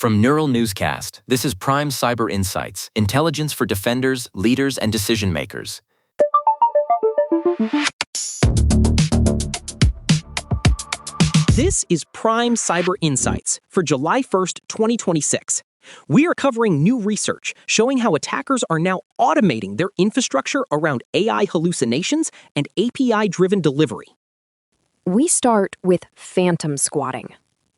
From Neural Newscast, this is Prime Cyber Insights, intelligence for defenders, leaders, and decision makers. This is Prime Cyber Insights for July 1st, 2026. We are covering new research showing how attackers are now automating their infrastructure around AI hallucinations and API-driven delivery. We start with phantom squatting.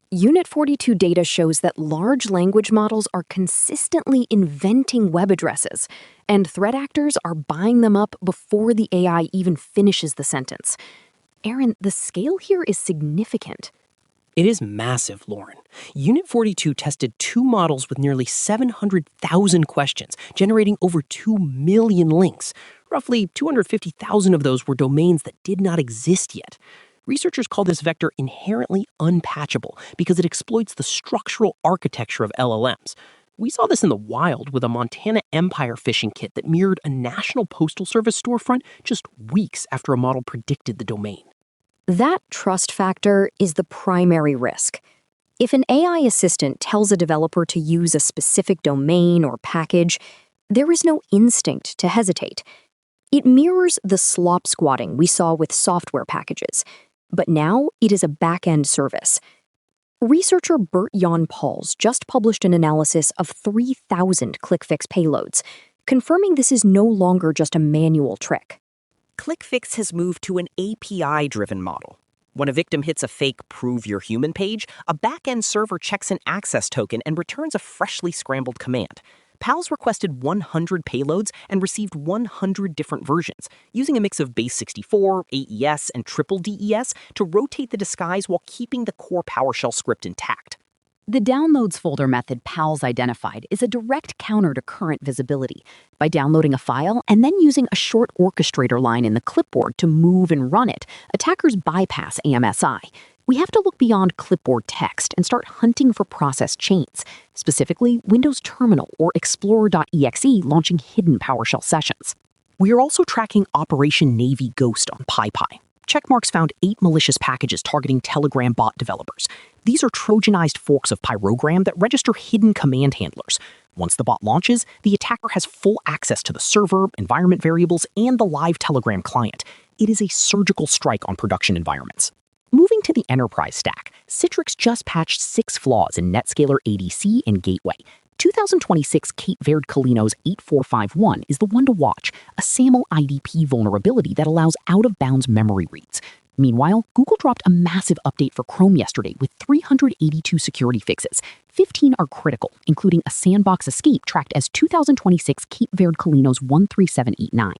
Unit 42 data shows that large language models are consistently inventing web addresses, and threat actors are buying them up before the AI even finishes the sentence. Aaron, the scale here is significant. It is massive, Lauren. Unit 42 tested two models with nearly 700,000 questions, generating over 2 million links. Roughly 250,000 of those were domains that did not exist yet. Researchers call this vector inherently unpatchable because it exploits the structural architecture of LLMs. We saw this in the wild with a Montana Empire phishing kit that mirrored a National Postal Service storefront just weeks after a model predicted the domain. That trust factor is the primary risk. If an AI assistant tells a developer to use a specific domain or package, there is no instinct to hesitate. It mirrors the slop squatting we saw with software packages, but now it is a back-end service. Researcher Bert-Jan Pauls just published an analysis of 3,000 ClickFix payloads, confirming this is no longer just a manual trick. ClickFix has moved to an API-driven model. When a victim hits a fake Prove You're Human page, a back-end server checks an access token and returns a freshly scrambled command. Pals requested 100 payloads and received 100 different versions, using a mix of base 64, AES, and triple DES to rotate the disguise while keeping the core PowerShell script intact. The downloads folder method Pals identified is a direct counter to current visibility. By downloading a file and then using a short orchestrator line in the clipboard to move and run it, attackers bypass AMSI. We have to look beyond clipboard text and start hunting for process chains, specifically Windows Terminal or Explorer.exe launching hidden PowerShell sessions. We are also tracking Operation Navy Ghost on PyPy. Checkmarks found 8 malicious packages targeting Telegram bot developers. These are Trojanized forks of Pyrogram that register hidden command handlers. Once the bot launches, the attacker has full access to the server, environment variables, and the live Telegram client. It is a surgical strike on production environments. Moving to the enterprise stack, Citrix just patched 6 flaws in NetScaler ADC and Gateway. 2026 Kate Verde-Colino's 8451 is the one to watch, a SAML IDP vulnerability that allows out-of-bounds memory reads. Meanwhile, Google dropped a massive update for Chrome yesterday with 382 security fixes. 15 are critical, including a sandbox escape tracked as 2026 Kate Verde-Colino's 13789.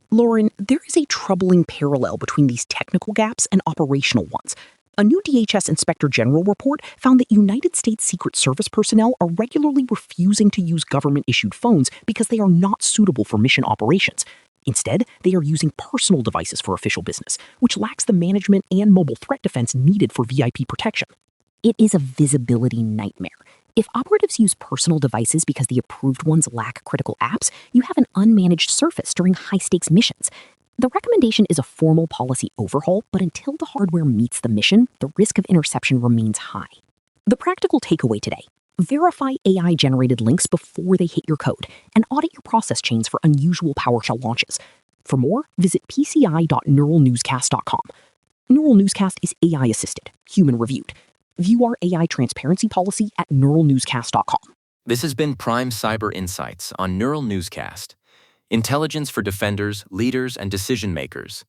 Lauren, there is a troubling parallel between these technical gaps and operational ones. A new DHS Inspector General report found that United States Secret Service personnel are regularly refusing to use government-issued phones because they are not suitable for mission operations. Instead, they are using personal devices for official business, which lacks the management and mobile threat defense needed for VIP protection. It is a visibility nightmare. If operatives use personal devices because the approved ones lack critical apps, you have an unmanaged surface during high-stakes missions. The recommendation is a formal policy overhaul, but until the hardware meets the mission, the risk of interception remains high. The practical takeaway today: verify AI-generated links before they hit your code, and audit your process chains for unusual PowerShell launches. For more, visit pci.neuralnewscast.com. Neural Newscast is AI-assisted, human-reviewed. View our AI transparency policy at neuralnewscast.com. This has been Prime Cyber Insights on Neural Newscast, intelligence for defenders, leaders, and decision makers.